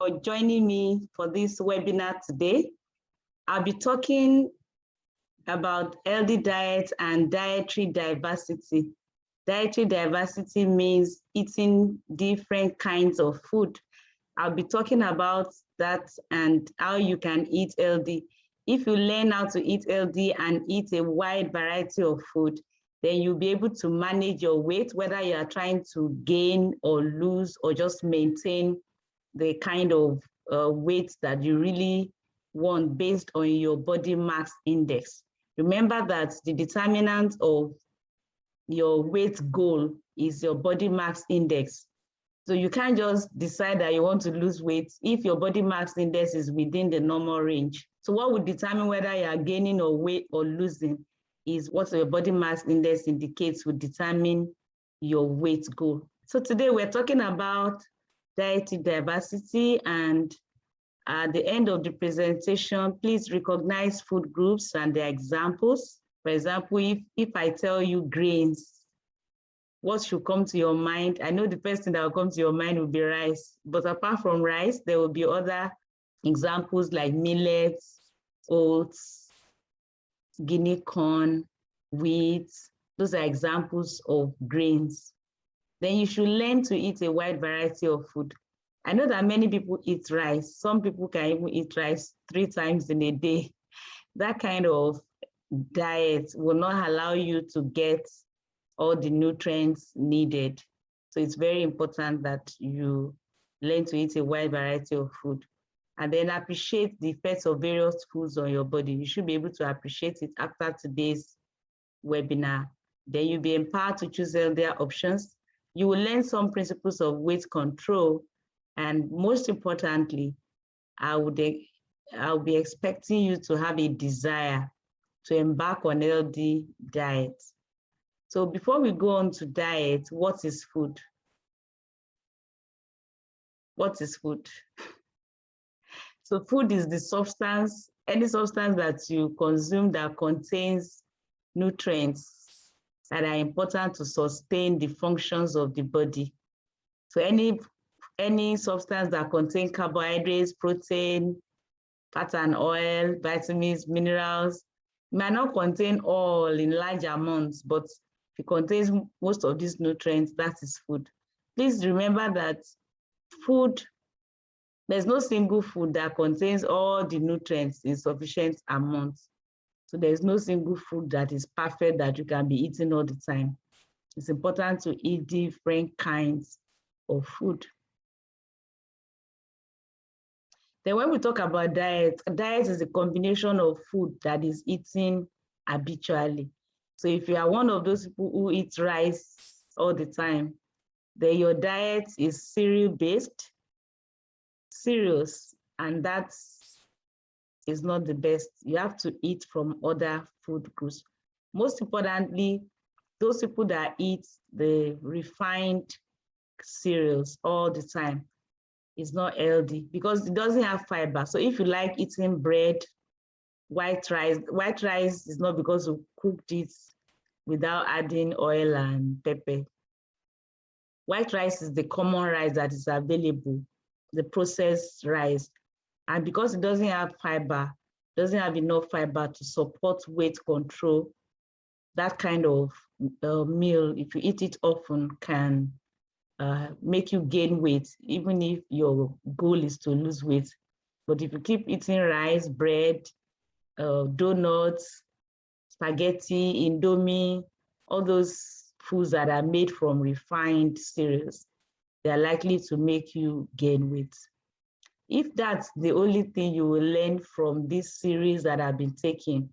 for joining me for this webinar today. I'll be talking about healthy diet and dietary diversity. Dietary diversity means eating different kinds of food. I'll be talking about that and how you can eat healthy. If you learn how to eat healthy and eat a wide variety of food, then you'll be able to manage your weight, whether you are trying to gain or lose or just maintain the kind of weight that you really want based on your body mass index. Remember that the determinant of your weight goal is your body mass index. So you can't just decide that you want to lose weight if your body mass index is within the normal range. So what would determine whether you are gaining or weight or losing is what your body mass index indicates would determine your weight goal. So today we're talking about dietary diversity, and at the end of the presentation, please recognize food groups and their examples. For example, if I tell you grains, what should come to your mind? I know the first thing that will come to your mind will be rice, but apart from rice, there will be other examples like millets, oats, guinea corn, wheat. Those are examples of grains. Then you should learn to eat a wide variety of food. I know that many people eat rice. Some people can even eat rice 3 times in a day. That kind of diet will not allow you to get all the nutrients needed. So it's very important that you learn to eat a wide variety of food and then appreciate the effects of various foods on your body. You should be able to appreciate it after today's webinar. Then you'll be empowered to choose healthier options. You will learn some principles of weight control. And most importantly, I'll be expecting you to have a desire to embark on healthy diet. So before we go on to diet, what is food? What is food? So food is the substance, any substance that you consume that contains nutrients that are important to sustain the functions of the body. So any substance that contains carbohydrates, protein, fat and oil, vitamins, minerals, may not contain all in large amounts, but if it contains most of these nutrients, that is food. Please remember that food, there's no single food that contains all the nutrients in sufficient amounts. So there's no single food that is perfect that you can be eating all the time. It's important to eat different kinds of food. Then when we talk about diet is a combination of food that is eaten habitually. So if you are one of those people who eat rice all the time, then your diet is cereal-based, cereals, and that is not the best. You have to eat from other food groups. Most importantly, those people that eat the refined cereals all the time is not healthy because it doesn't have fiber. So if you like eating bread, white rice is not because you cooked it without adding oil and pepper. White rice is the common rice that is available, the processed rice. And because it doesn't have fiber, doesn't have enough fiber to support weight control, that kind of meal, if you eat it often, can make you gain weight, even if your goal is to lose weight. But if you keep eating rice, bread, donuts, spaghetti, indomie, all those foods that are made from refined cereals, they are likely to make you gain weight. If that's the only thing you will learn from this series that I've been taking,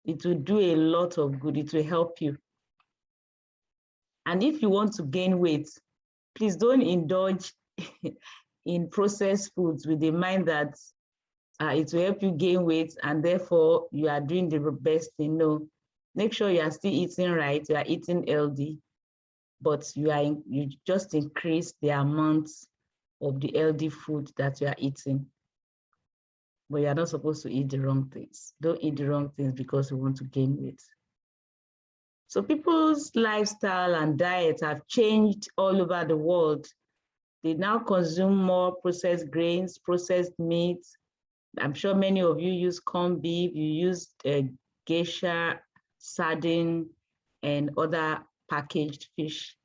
it will do a lot of good. It will help you. And if you want to gain weight, please don't indulge in processed foods with the mind that it will help you gain weight and therefore you are doing the best thing. No, make sure you are still eating right, you are eating healthy, but you just increase the amount of the healthy food that you are eating. But you are not supposed to eat the wrong things. Don't eat the wrong things because you want to gain weight. So people's lifestyle and diet have changed all over the world They now consume more processed grains, processed meats. I'm sure many of you use corned beef, you use geisha, sardine, and other packaged fish.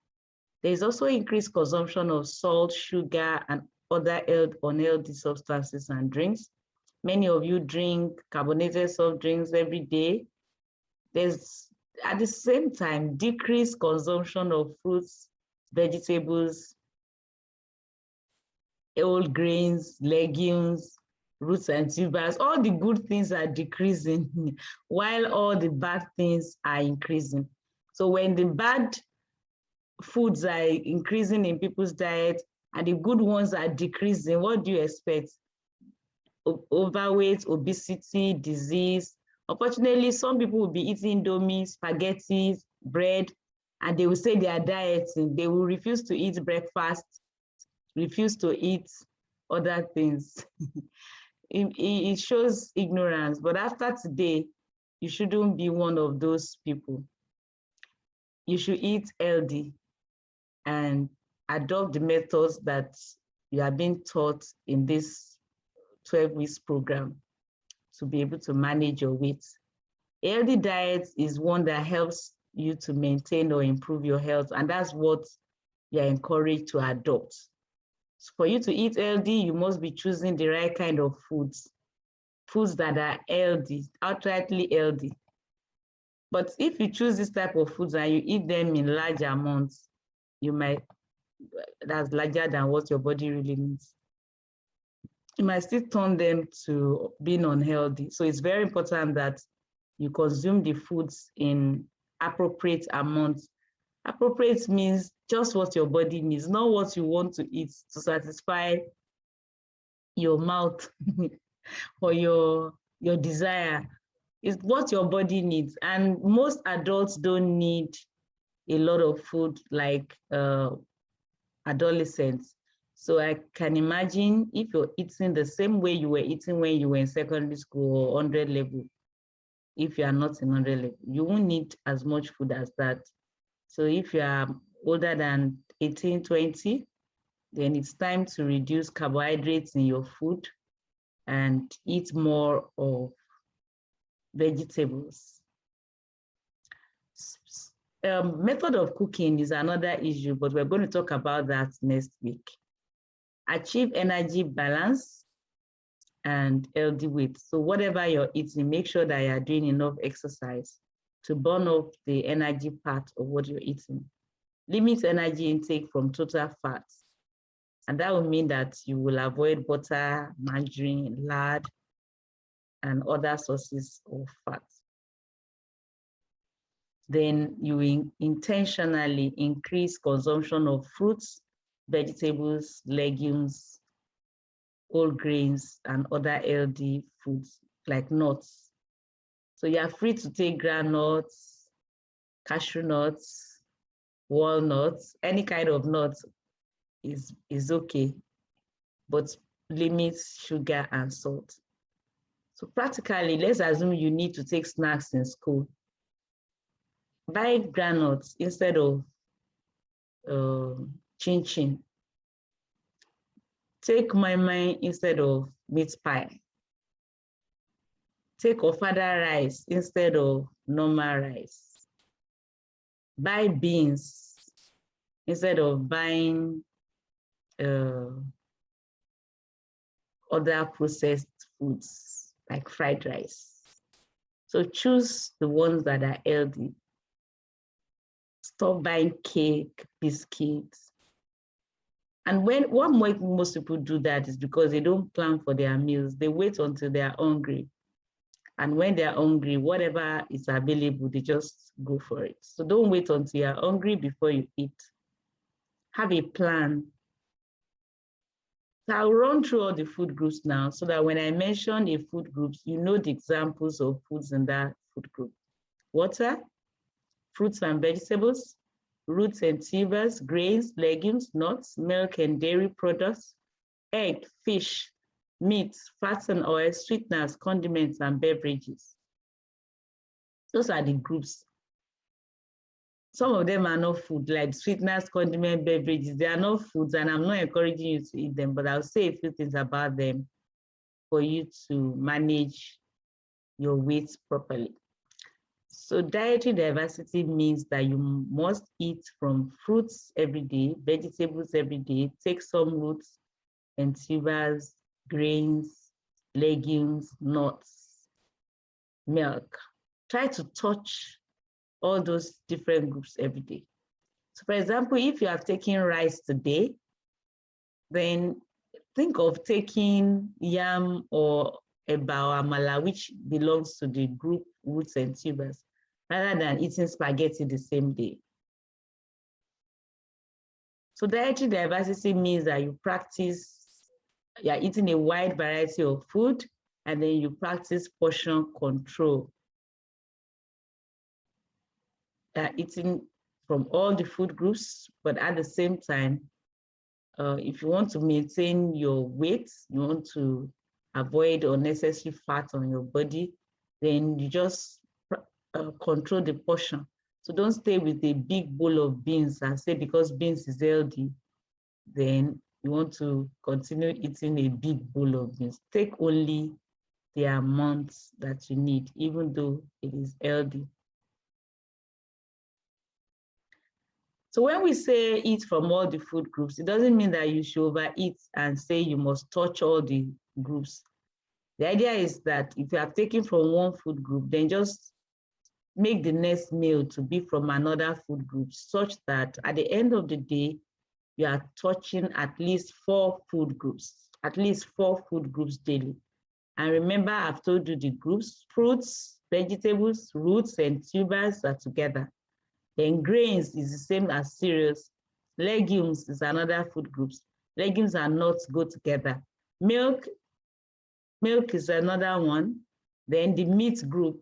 There's also increased consumption of salt, sugar, and other unhealthy substances and drinks. Many of you drink carbonated soft drinks every day. There's, at the same time, decreased consumption of fruits, vegetables, whole grains, legumes, roots and tubers. All the good things are decreasing while all the bad things are increasing. So when the bad foods are increasing in people's diet and the good ones are decreasing, what do you expect? Overweight, obesity, disease. Unfortunately, some people will be eating Indomie, spaghetti, bread, and they will say they are dieting. They will refuse to eat breakfast, refuse to eat other things. It shows ignorance, but after today, you shouldn't be one of those people. You should eat healthy and adopt the methods that you are being taught in this 12 weeks program to be able to manage your weight. A healthy diet is one that helps you to maintain or improve your health, and that's what you're encouraged to adopt. So for you to eat healthy, you must be choosing the right kind of foods that are healthy, outrightly healthy. But if you choose this type of foods and you eat them in large amounts, that's larger than what your body really needs. You might still turn them to being unhealthy. So it's very important that you consume the foods in appropriate amounts. Appropriate means just what your body needs, not what you want to eat to satisfy your mouth or your desire. It's what your body needs. And most adults don't need a lot of food like adolescents. So I can imagine if you're eating the same way you were eating when you were in secondary school or 100 level, if you are not in 100 level, you won't need as much food as that. So if you are older than 18, 20, then it's time to reduce carbohydrates in your food and eat more of vegetables. Method of cooking is another issue, but we're going to talk about that next week. Achieve energy balance and healthy weight. So whatever you're eating, make sure that you're doing enough exercise to burn off the energy part of what you're eating. Limit energy intake from total fats. And that will mean that you will avoid butter, margarine, lard, and other sources of fat. Then you intentionally increase consumption of fruits, vegetables, legumes, whole grains, and other healthy foods like nuts. So you are free to take groundnuts, cashew nuts, walnuts, any kind of nuts is okay, but limit sugar and salt. So practically, let's assume you need to take snacks in school. Buy groundnuts instead of chin-chin. Take moi instead of meat pie. Take ofada rice instead of normal rice. Buy beans instead of buying other processed foods like fried rice. So choose the ones that are healthy. Stop buying cake, biscuits. And what most people do that is because they don't plan for their meals. They wait until they are hungry. And when they're hungry, whatever is available, they just go for it. So don't wait until you're hungry before you eat. Have a plan. So I'll run through all the food groups now so that when I mention a food group, you know the examples of foods in that food group. Water, fruits and vegetables, roots and tubers, grains, legumes, nuts, milk and dairy products, egg, fish, meat, fats and oils, sweeteners, condiments, and beverages. Those are the groups. Some of them are not food, like sweeteners, condiment, beverages. They are not foods, and I'm not encouraging you to eat them, but I'll say a few things about them for you to manage your weight properly. So dietary diversity means that you must eat from fruits every day, vegetables every day, take some roots and tubers, grains, legumes, nuts, milk. Try to touch all those different groups every day. So for example, if you are taking rice today, then think of taking yam or eba or amala, which belongs to the group roots and tubers, rather than eating spaghetti the same day. So dietary diversity means that you're eating a wide variety of food, and then you practice portion control. Eating from all the food groups, but at the same time, if you want to maintain your weight, you want to avoid unnecessary fat on your body, then you just control the portion. So don't stay with a big bowl of beans and say because beans is healthy, then you want to continue eating a big bowl of beans. Take only the amount that you need, even though it is healthy. So when we say eat from all the food groups, it doesn't mean that you should overeat and say you must touch all the groups. The idea is that if you are taking from one food group, then just make the next meal to be from another food group, such that at the end of the day, you are touching at least 4 food groups, daily. And remember, I've told you the groups: fruits, vegetables, roots, and tubers are together. Then grains is the same as cereals. Legumes is another food group. Legumes and nuts go together. Milk is another one. Then the meat group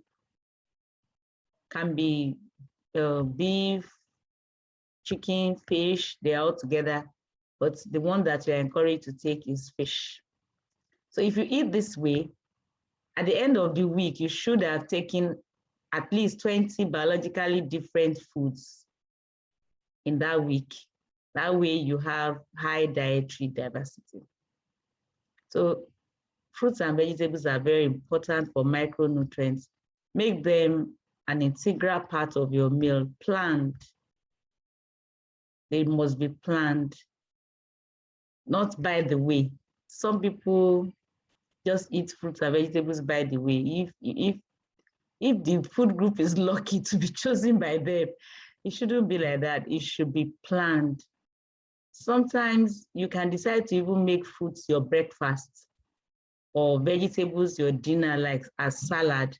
can be beef, chicken, fish, they're all together. But the one that you're encouraged to take is fish. So if you eat this way, at the end of the week, you should have taken at least 20 biologically different foods in that week. That way you have high dietary diversity. So fruits and vegetables are very important for micronutrients. Make them an integral part of your meal, planned. They must be planned, not by the way. Some people just eat fruits and vegetables by the way. If the food group is lucky to be chosen by them, it shouldn't be like that. It should be planned. Sometimes you can decide to even make fruits your breakfast or vegetables your dinner, like as salad,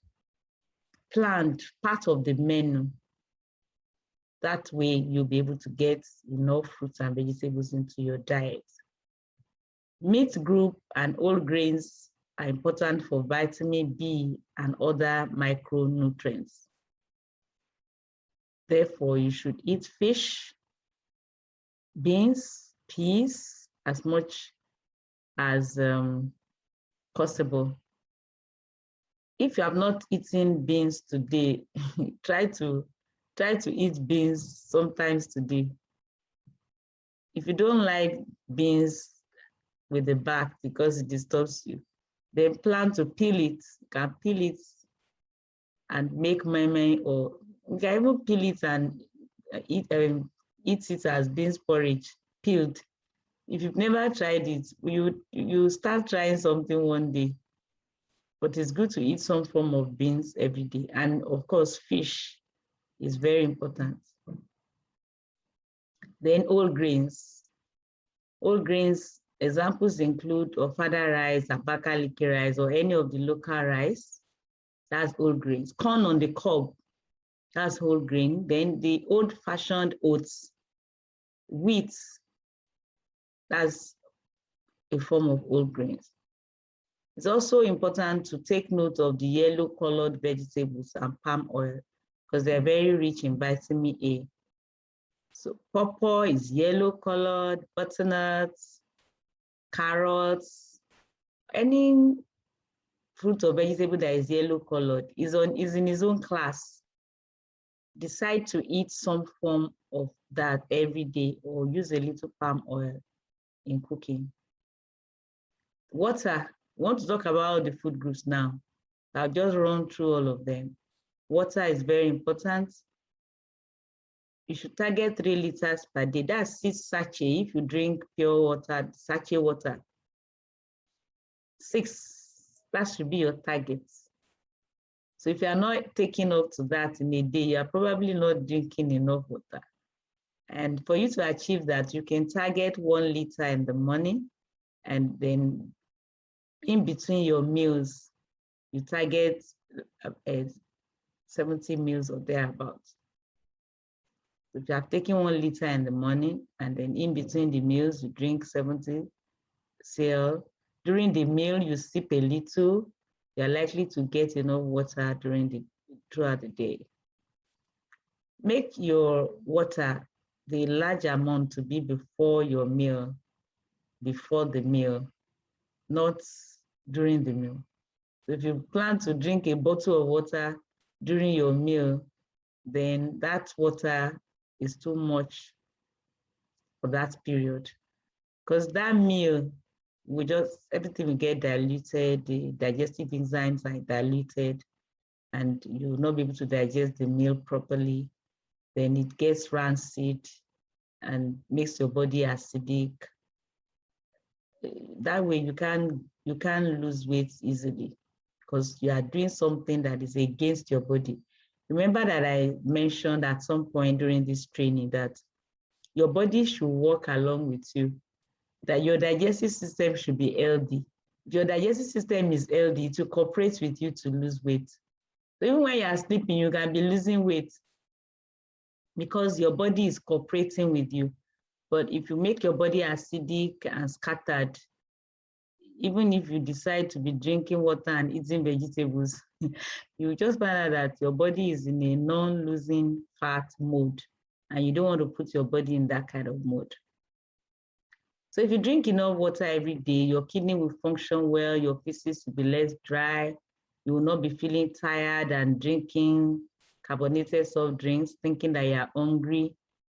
planned, part of the menu. That way you'll be able to get enough fruits and vegetables into your diet. Meat group and whole grains are important for vitamin B and other micronutrients. Therefore, you should eat fish, beans, peas as much as possible. If you have not eaten beans today, try to eat beans sometimes today. If you don't like beans with the back because it disturbs you, then plan to peel it. You can peel it and make meme, or you can even peel it and eat it as beans porridge, peeled. If you've never tried it, you start trying something one day. But it's good to eat some form of beans every day. And of course, fish is very important. Then whole grains. Whole grains, examples include ofada rice, abakaliki rice, or any of the local rice. That's whole grains. Corn on the cob, that's whole grain. Then the old-fashioned oats, wheat, that's a form of whole grains. It's also important to take note of the yellow-colored vegetables and palm oil because they're very rich in vitamin A. So pawpaw is yellow-colored, butternuts, carrots, any fruit or vegetable that is yellow-colored is in its own class. decide to eat some form of that every day or use a little palm oil in cooking. Water, I want to talk about the food groups now. I'll just run through all of them. Water is very important. You should target 3 liters per day. That's 6 sachets. If you drink pure water, sachet water, 6, that should be your target. So if you are not taking up to that in a day, you are probably not drinking enough water. And for you to achieve that, you can target 1 liter in the morning, and then in between your meals, you target 70 meals or thereabouts. If you have taken 1 liter in the morning, and then in between the meals, you drink 70 cl. During the meal, you sip a little, you're likely to get enough water throughout the day. Make your water, the large amount, to be before your meal, before the meal, not during the meal. So if you plan to drink a bottle of water during your meal, then that water is too much for that period. Because that meal, everything will get diluted, the digestive enzymes are diluted, and you will not be able to digest the meal properly. Then it gets rancid and makes your body acidic. That way you can lose weight easily because you are doing something that is against your body. Remember that I mentioned at some point during this training that your body should work along with you, that your digestive system should be healthy. If your digestive system is healthy, it will cooperate with you to lose weight. So even when you are sleeping, you can be losing weight because your body is cooperating with you. But if you make your body acidic and scattered, even if you decide to be drinking water and eating vegetables, you just find out that your body is in a non-losing fat mode, and you don't want to put your body in that kind of mode. So if you drink enough water every day, your kidney will function well, your feces will be less dry, you will not be feeling tired and drinking carbonated soft drinks, thinking that you are hungry.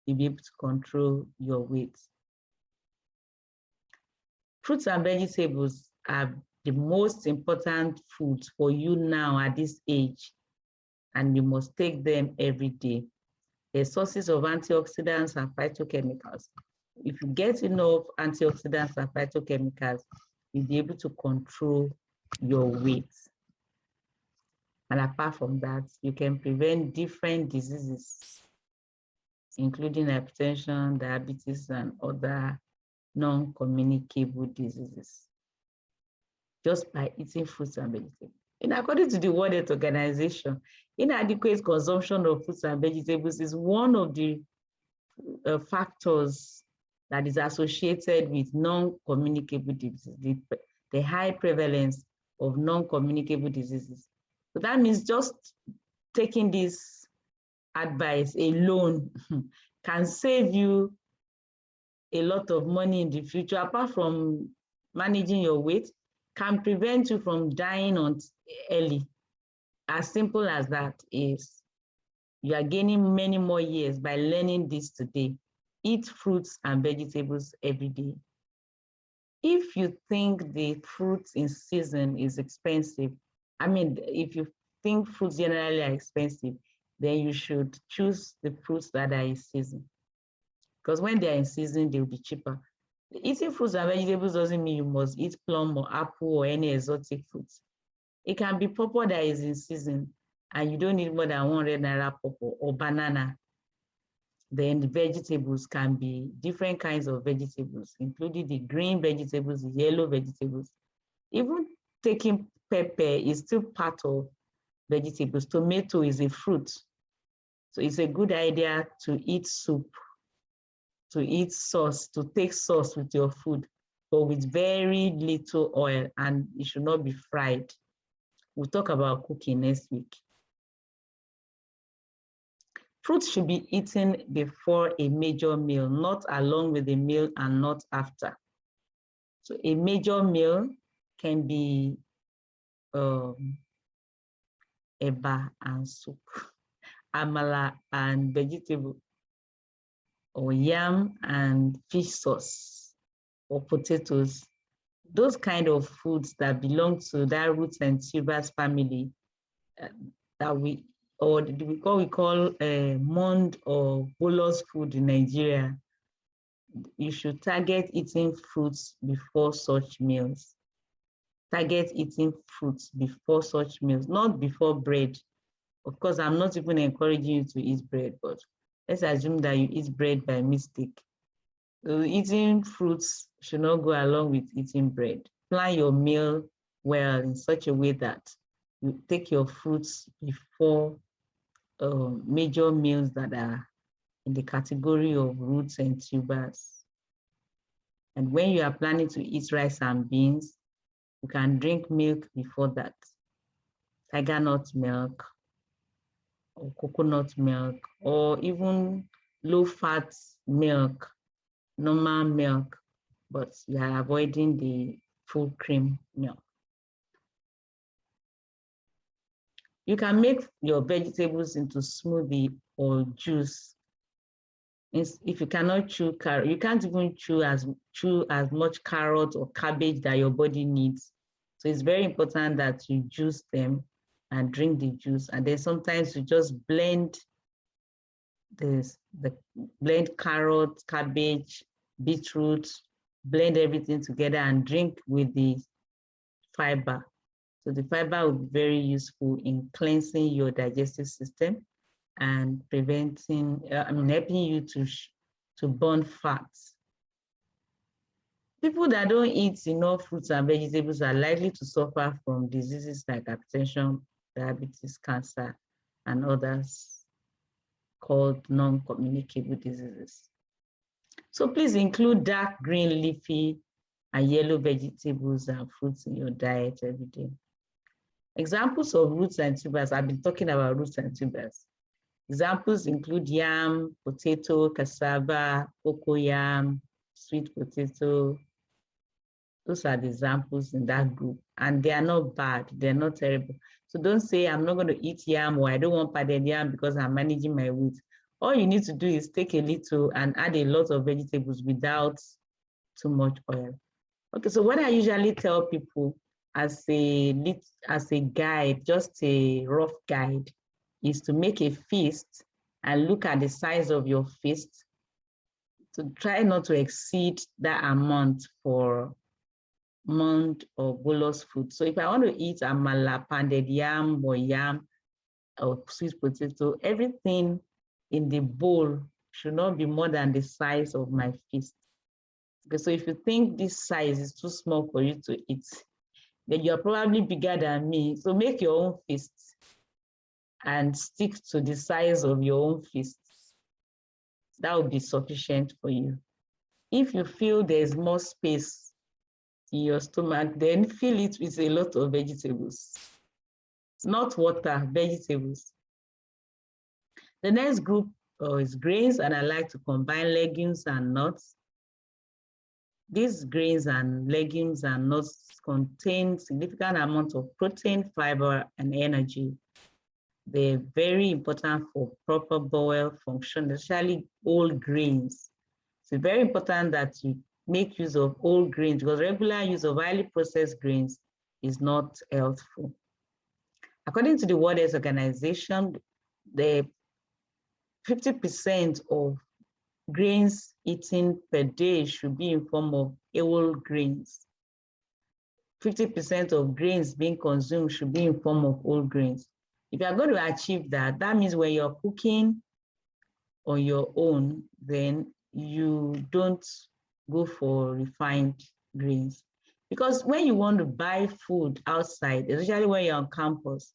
You'll be able to control your weight. Fruits and vegetables are the most important foods for you now at this age, and you must take them every day. They're sources of antioxidants and phytochemicals. If you get enough antioxidants and phytochemicals, you'll be able to control your weight. And apart from that, you can prevent different diseases, including hypertension, diabetes, and other non-communicable diseases, just by eating fruits and vegetables. And according to the World Health Organization, inadequate consumption of fruits and vegetables is one of the factors that is associated with non-communicable diseases, the high prevalence of non-communicable diseases. So that means just taking this advice alone can save you a lot of money in the future. Apart from managing your weight, can prevent you from dying early. As simple as that is. You are gaining many more years by learning this today. Eat fruits and vegetables every day. If you think the fruits in season is expensive, if you think fruits generally are expensive, then you should choose the fruits that are in season. Because when they're in season, they'll be cheaper. Eating fruits and vegetables doesn't mean you must eat plum or apple or any exotic fruits. It can be pawpaw that is in season, and you don't need more than 100 naira pawpaw or banana. Then the vegetables can be different kinds of vegetables, including the green vegetables, the yellow vegetables. Even taking pepper is still part of vegetables. Tomato is a fruit. So it's a good idea to eat soup, to eat sauce, to take sauce with your food, but with very little oil, and it should not be fried. We'll talk about cooking next week. Fruits should be eaten before a major meal, not along with the meal and not after. So a major meal can be eba and soup. amala and vegetable, or yam and fish sauce, or potatoes. Those kind of foods that belong to that roots and tubers family, that we call mond or bolus food in Nigeria. You should target eating fruits before such meals. Target eating fruits before such meals, not before bread. Of course, I'm not even encouraging you to eat bread, but let's assume that you eat bread by mistake. So eating fruits should not go along with eating bread. Plan your meal well in such a way that you take your fruits before major meals that are in the category of roots and tubers. And when you are planning to eat rice and beans, you can drink milk before that. Tiger nut milk or coconut milk, or even low-fat milk, normal milk, but you are avoiding the full cream milk. You can make your vegetables into smoothie or juice. If you cannot chew carrot, you can't even chew as much carrot or cabbage that your body needs. So it's very important that you juice them and drink the juice. And then sometimes you just blend blend carrot, cabbage, beetroot, blend everything together and drink with the fiber. So the fiber will be very useful in cleansing your digestive system and preventing, helping you to burn fats. People that don't eat enough fruits and vegetables are likely to suffer from diseases like hypertension, diabetes, cancer, and others called non-communicable diseases. So please include dark green leafy and yellow vegetables and fruits in your diet every day. Examples of roots and tubers, I've been talking about roots and tubers. Examples include yam, potato, cassava, cocoyam, sweet potato. Those are the examples in that group. And they are not bad, they're not terrible. So don't say, I'm not going to eat yam, or I don't want pounded yam because I'm managing my weight. All you need to do is take a little and add a lot of vegetables without too much oil. Okay, so what I usually tell people as a guide, just a rough guide, is to make a feast and look at the size of your feast. To try not to exceed that amount for mond or bolus food. So if I want to eat amala, pounded yam, or yam, or sweet potato, everything in the bowl should not be more than the size of my fist. Okay, so if you think this size is too small for you to eat, then you're probably bigger than me. So make your own fist and stick to the size of your own fist. That will be sufficient for you. If you feel there's more space in your stomach, then fill it with a lot of vegetables. Not water, vegetables. The next group is grains, and I like to combine legumes and nuts. These grains and legumes and nuts contain significant amounts of protein, fiber, and energy. They're very important for proper bowel function, especially whole grains. So it's very important that you make use of whole grains, because regular use of highly processed grains is not healthful. According to the World Health Organization, the 50% of grains eaten per day should be in form of whole grains. 50% of grains being consumed should be in form of whole grains. If you are going to achieve that, that means when you're cooking on your own, then you don't go for refined grains. Because when you want to buy food outside, especially when you're on campus,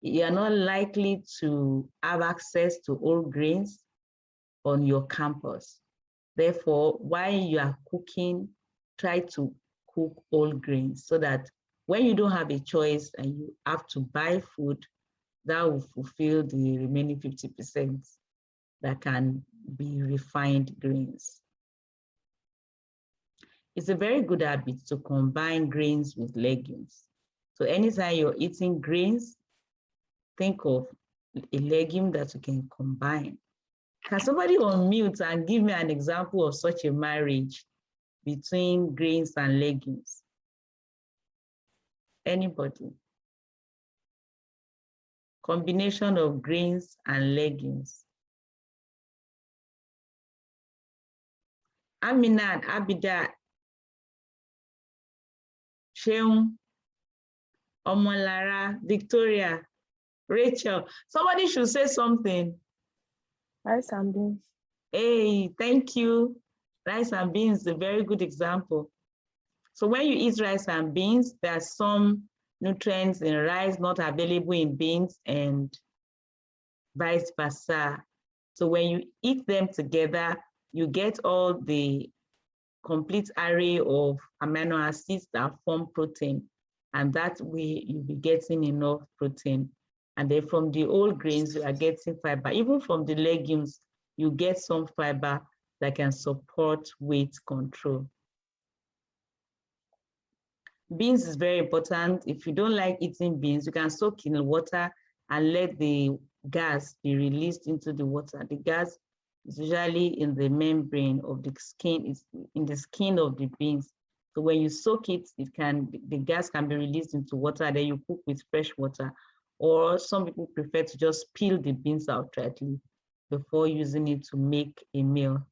you're not likely to have access to whole grains on your campus. Therefore, while you are cooking, try to cook whole grains so that when you don't have a choice and you have to buy food, that will fulfill the remaining 50% that can be refined grains. It's a very good habit to combine grains with legumes. So anytime you're eating grains, think of a legume that you can combine. Can somebody unmute and give me an example of such a marriage between grains and legumes? Anybody? Combination of grains and legumes. Aminat, Abida, Sheung, Omolara, Victoria, Rachel. Somebody should say something. Rice and beans. Hey, thank you. Rice and beans is a very good example. So when you eat rice and beans, there are some nutrients in rice not available in beans and vice versa. So when you eat them together, you get all the complete array of amino acids that form protein. And that way you'll be getting enough protein. And then from the whole grains, you are getting fiber. Even from the legumes, you get some fiber that can support weight control. Beans is very important. If you don't like eating beans, you can soak in water and let the gas be released into the water. The gas is usually in the membrane of the skin, it's in the skin of the beans. So when you soak it, the gas can be released into water, then you cook with fresh water. Or some people prefer to just peel the beans outrightly before using it to make a meal.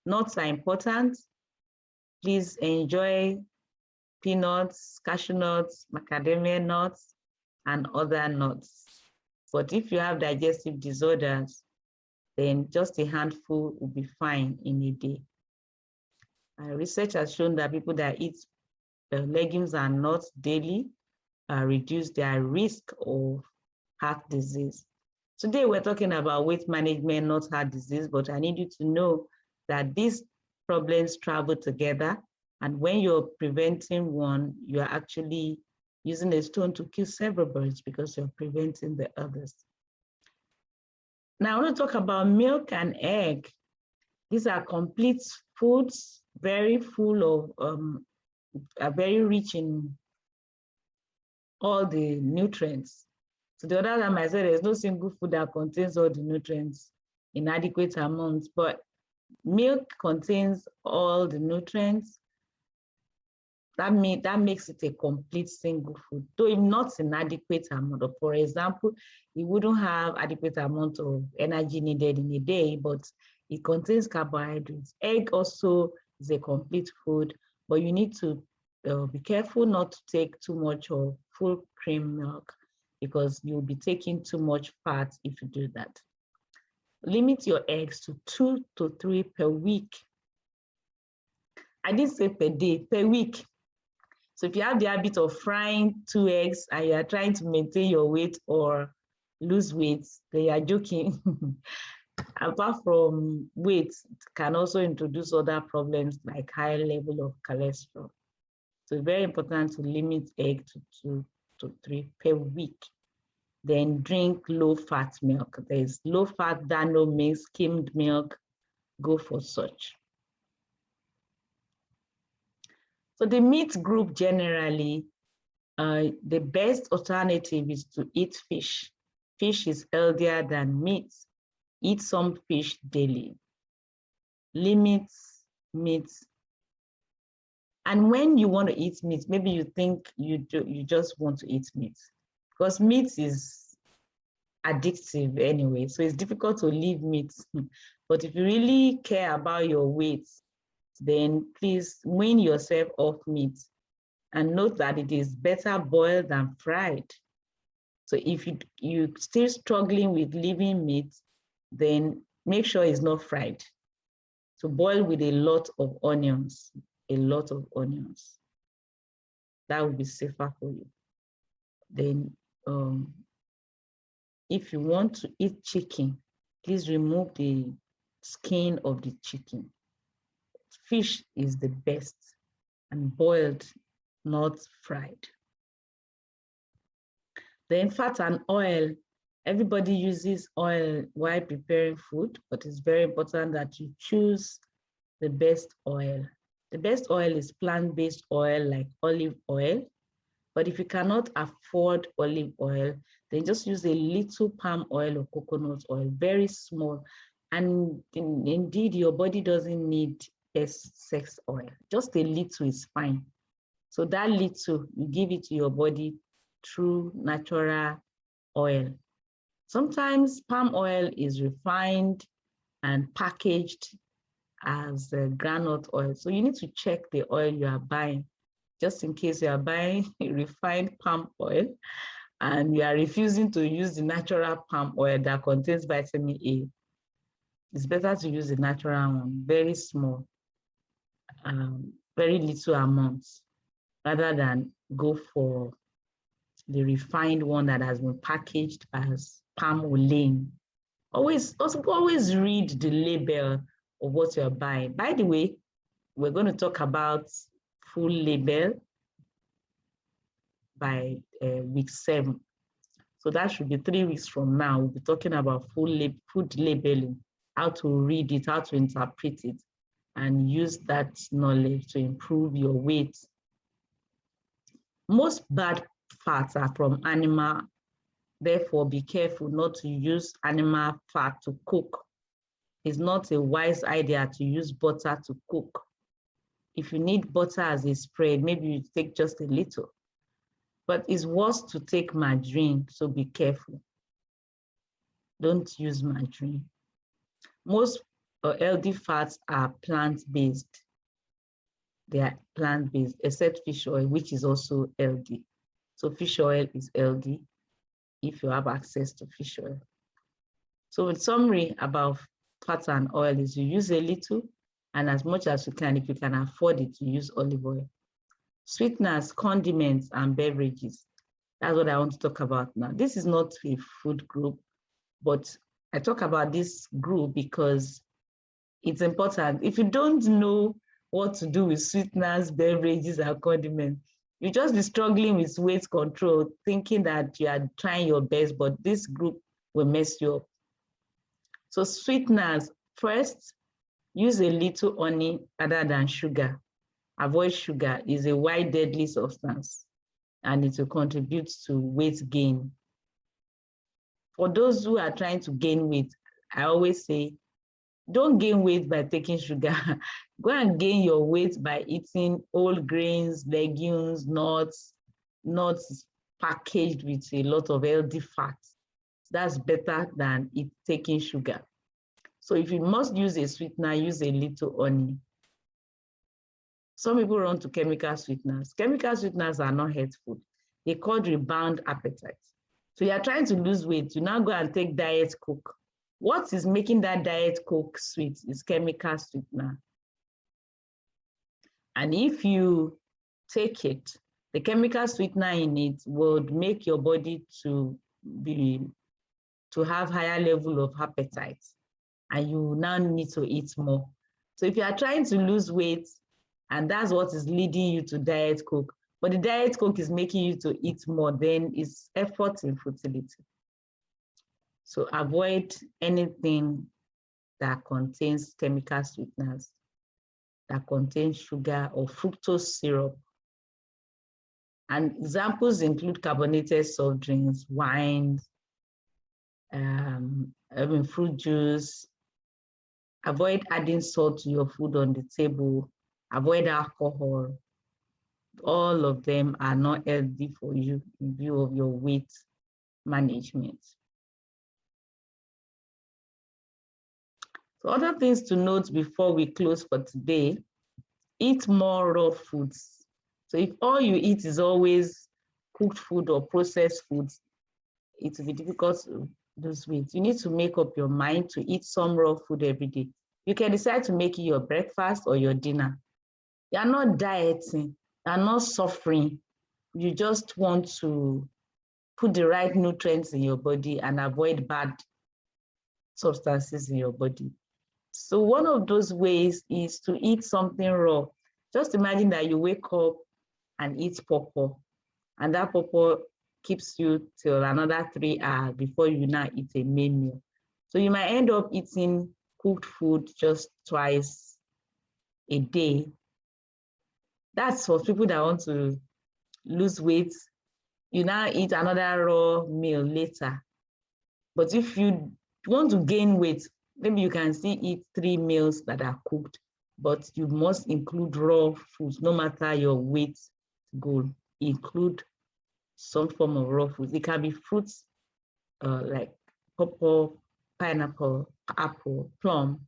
Nuts are important. Please enjoy peanuts, cashew nuts, macadamia nuts, and other nuts. But if you have digestive disorders, then just a handful will be fine in a day. Research has shown that people that eat legumes and nuts daily reduce their risk of heart disease. Today, we're talking about weight management, not heart disease, but I need you to know that these problems travel together. And when you're preventing one, you're actually using a stone to kill several birds because you're preventing the others. Now, I want to talk about milk and egg. These are complete foods, very full of, are very rich in all the nutrients. So the other time I said there's no single food that contains all the nutrients in adequate amounts, but milk contains all the nutrients. That makes it a complete single food, though if not in adequate amount. For example, it wouldn't have adequate amount of energy needed in a day, but it contains carbohydrates. Egg also is a complete food, but you need to be careful not to take too much of full cream milk because you'll be taking too much fat if you do that. Limit your eggs to 2 to 3 per week. I didn't say per day, per week. So if you have the habit of frying 2 eggs and you are trying to maintain your weight or lose weight, then you are joking. Apart from weight, it can also introduce other problems like high level of cholesterol. So it's very important to limit egg to 2 to 3 per week. Then drink low-fat milk. There's low-fat Dano milk, skimmed milk. Go for such. So the meat group generally, the best alternative is to eat fish. Fish is healthier than meat. Eat some fish daily. Limit meat. And when you want to eat meat, maybe you think you just want to eat meat, because meat is addictive anyway, so it's difficult to leave meat. But if you really care about your weight, then please wean yourself off meat and note that it is better boiled than fried. So if you're still struggling with leaving meat, then make sure it's not fried. So boil with a lot of onions, a lot of onions. That will be safer for you. Then if you want to eat chicken, please remove the skin of the chicken. Fish is the best, and boiled, not fried. Then fat and oil. Everybody uses oil while preparing food, but it's very important that you choose the best oil. The best oil is plant-based oil like olive oil. But if you cannot afford olive oil, then just use a little palm oil or coconut oil, very small. And indeed, your body doesn't need excess oil. Just a little is fine. So that little, you give it to your body through natural oil. Sometimes palm oil is refined and packaged as groundnut oil. So you need to check the oil you are buying, just in case you are buying refined palm oil and you are refusing to use the natural palm oil that contains vitamin A. It's better to use the natural one, very small, very little amounts, rather than go for the refined one that has been packaged as palm oil. Always read the label of what you're buying. By the way, we're going to talk about full label by week 7. So that should be 3 weeks from now. We'll be talking about food labeling, how to read it, how to interpret it, and use that knowledge to improve your weight. Most bad fats are from animal. Therefore, be careful not to use animal fat to cook. It's not a wise idea to use butter to cook. If you need butter as a spread, maybe you take just a little. But it's worse to take margarine, so be careful. Don't use margarine. Most healthy fats are plant-based. They are plant-based, except fish oil, which is also healthy. So fish oil is healthy if you have access to fish oil. So in summary about fat and oil is you use a little, and as much as you can, if you can afford it, you use olive oil. Sweeteners, condiments, and beverages. That's what I want to talk about now. This is not a food group, but I talk about this group because it's important. If you don't know what to do with sweeteners, beverages, and condiments, you just be struggling with weight control, thinking that you are trying your best, but this group will mess you up. So sweeteners, first, use a little honey other than sugar. Avoid sugar. Is a wide deadly substance and it will contribute to weight gain. For those who are trying to gain weight, I always say, don't gain weight by taking sugar. Go and gain your weight by eating whole grains, legumes, nuts packaged with a lot of healthy fats. That's better than taking sugar. So if you must use a sweetener, use a little honey. Some people run to chemical sweeteners. Chemical sweeteners are not healthful. They cause rebound appetite. So you are trying to lose weight, you now go and take Diet Coke. What is making that Diet Coke sweet is chemical sweetener. And if you take it, the chemical sweetener in it would make your body to have higher level of appetite, and you now need to eat more. So if you are trying to lose weight, and that's what is leading you to Diet Coke, but the Diet Coke is making you to eat more, then it's effort in futility. So avoid anything that contains chemical sweeteners, that contains sugar or fructose syrup. And examples include carbonated soft drinks, wines, fruit juice. Avoid adding salt to your food on the table. Avoid alcohol. All of them are not healthy for you in view of your weight management. So other things to note before we close for today: eat more raw foods. So if all you eat is always cooked food or processed foods, it will be difficult to lose weight. You need to make up your mind to eat some raw food every day. You can decide to make it your breakfast or your dinner. You are not dieting, you are not suffering. You just want to put the right nutrients in your body and avoid bad substances in your body. So one of those ways is to eat something raw. Just imagine that you wake up and eat pawpaw, and that pawpaw keeps you till another 3 hours before you now eat a main meal. So you might end up eating cooked food just twice a day. That's for people that want to lose weight, you now eat another raw meal later. But if you want to gain weight, maybe you can still eat 3 meals that are cooked, but you must include raw foods, no matter your weight goal. Include some form of raw foods. It can be fruits like pawpaw, pineapple, apple, plum.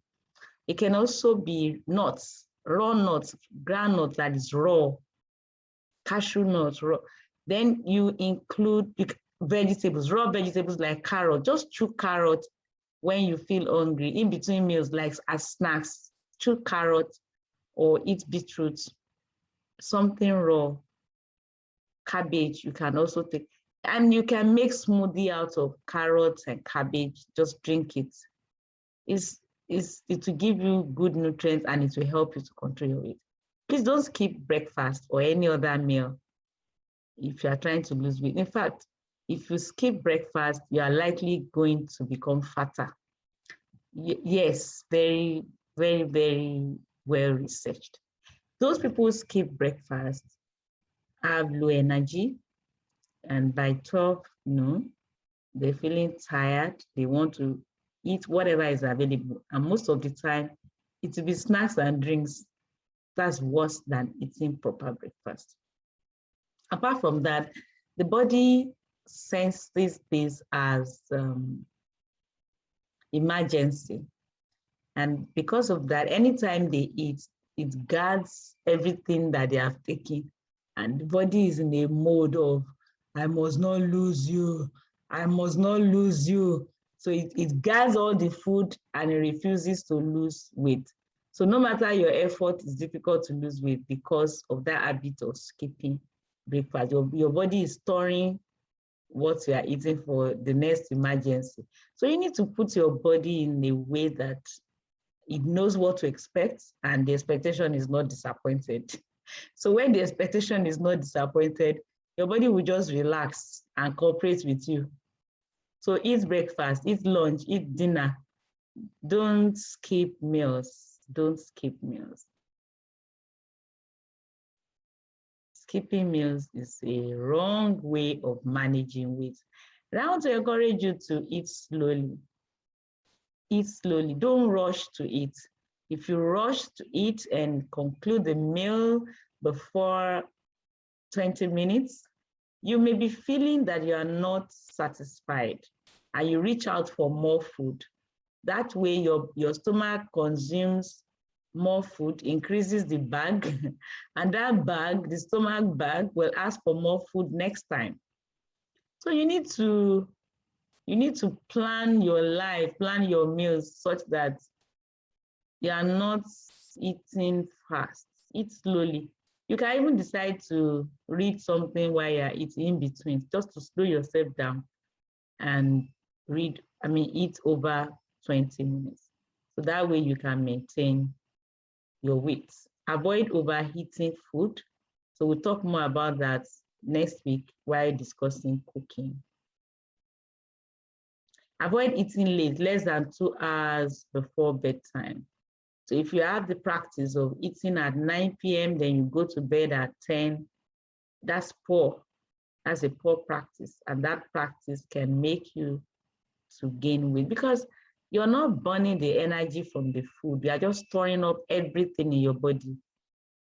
It can also be nuts, raw nuts, groundnuts that is raw, cashew nuts, raw. Then you include vegetables, raw vegetables like carrot. Just chew carrot when you feel hungry, in between meals, like as snacks, chew carrot or eat beetroot, something raw. Cabbage, you can also take, and you can make smoothie out of carrots and cabbage, just drink it. It will give you good nutrients and it will help you to control your weight. Please don't skip breakfast or any other meal if you are trying to lose weight. In fact, if you skip breakfast, you are likely going to become fatter. Yes, very, very, very well researched. Those people who skip breakfast have low energy, and by 12 noon, they're feeling tired. They want to eat whatever is available. And most of the time, it will be snacks and drinks. That's worse than eating proper breakfast. Apart from that, the body senses this as emergency. And because of that, anytime they eat, it guards everything that they have taken. And the body is in a mode of, I must not lose you. I must not lose you. So it guards all the food and it refuses to lose weight. So no matter your effort, it's difficult to lose weight because of that habit of skipping breakfast. Your body is storing what you are eating for the next emergency. So you need to put your body in a way that it knows what to expect and the expectation is not disappointed. So when the expectation is not disappointed, your body will just relax and cooperate with you. So eat breakfast, eat lunch, eat dinner. Don't skip meals. Don't skip meals. Skipping meals is a wrong way of managing weight. And I want to encourage you to eat slowly. Eat slowly. Don't rush to eat. If you rush to eat and conclude the meal before 20 minutes, you may be feeling that you are not satisfied and you reach out for more food. That way your stomach consumes more food, increases the bag, and that bag, the stomach bag, will ask for more food next time. So you need to plan your life, plan your meals such that you are not eating fast. Eat slowly. You can even decide to read something while you're eating in between, just to slow yourself down and eat over 20 minutes. So that way you can maintain your weight. Avoid overheating food. So we'll talk more about that next week while discussing cooking. Avoid eating late, less than 2 hours before bedtime. So if you have the practice of eating at 9 p.m., then you go to bed at 10, that's poor. That's a poor practice. And that practice can make you to gain weight because you're not burning the energy from the food. You are just storing up everything in your body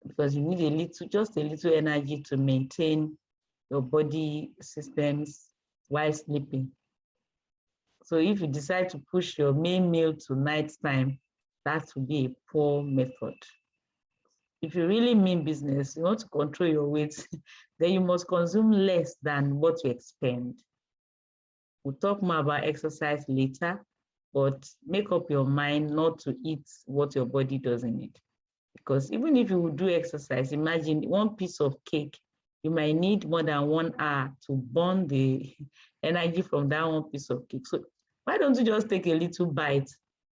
because you need just a little energy to maintain your body systems while sleeping. So if you decide to push your main meal to nighttime, that would be a poor method. If you really mean business, you want to control your weight, then you must consume less than what you expend. We'll talk more about exercise later, but make up your mind not to eat what your body doesn't need. Because even if you do exercise, imagine one piece of cake, you might need more than 1 hour to burn the energy from that one piece of cake. So why don't you just take a little bite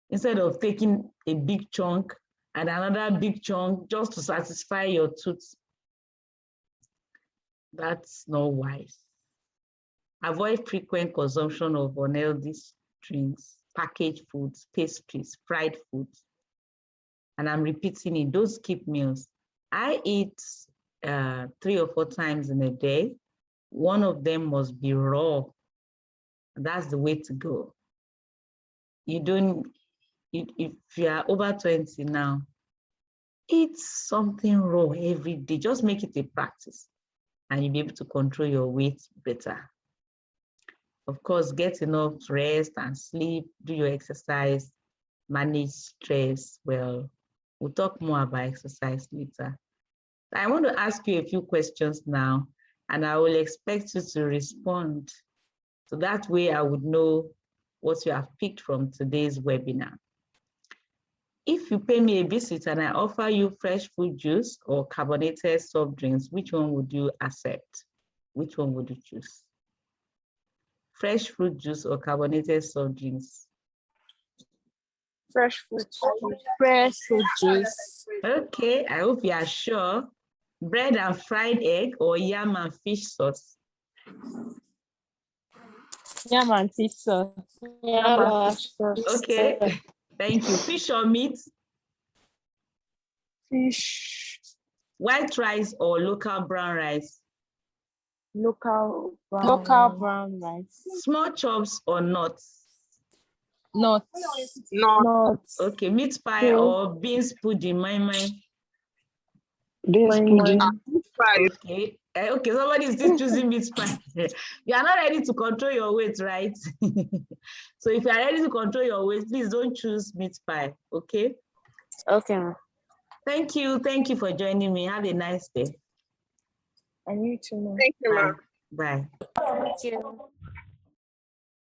instead of taking a big chunk and another big chunk just to satisfy your tooth? That's not wise. Avoid frequent consumption of unhealthy drinks, packaged foods, pastries, fried foods. And I'm repeating it, don't skip meals. I eat 3 or 4 times in a day. One of them must be raw. That's the way to go. You don't, if you are over 20 now, eat something raw every day. Just make it a practice and you'll be able to control your weight better. Of course, get enough rest and sleep, do your exercise, manage stress well. We'll talk more about exercise later. I want to ask you a few questions now, and I will expect you to respond. So that way I would know what you have picked from today's webinar. If you pay me a visit and I offer you fresh fruit juice or carbonated soft drinks, which one would you accept? Which one would you choose? Fresh fruit juice or carbonated soft drinks? Fresh fruit. Fresh fruit juice. Okay, I hope you are sure. Bread and fried egg or yam and fish sauce? Yam and fish sauce. Yam and fish sauce. Okay, thank you. Fish or meat? Fish. White rice or local brown rice? Local brown. Local brown rice. Small chops or nuts? Nuts. Nuts. Okay, meat pie Yeah. or beans pudding, my. Beans pudding. Okay. Okay, somebody is still choosing meat pie. You are not ready to control your weight, right? So if you are ready to control your weight, please don't choose meat pie, okay? Okay. Thank you. Thank you for joining me. Have a nice day. And you too. Thank you, ma'am. Bye. Thank you.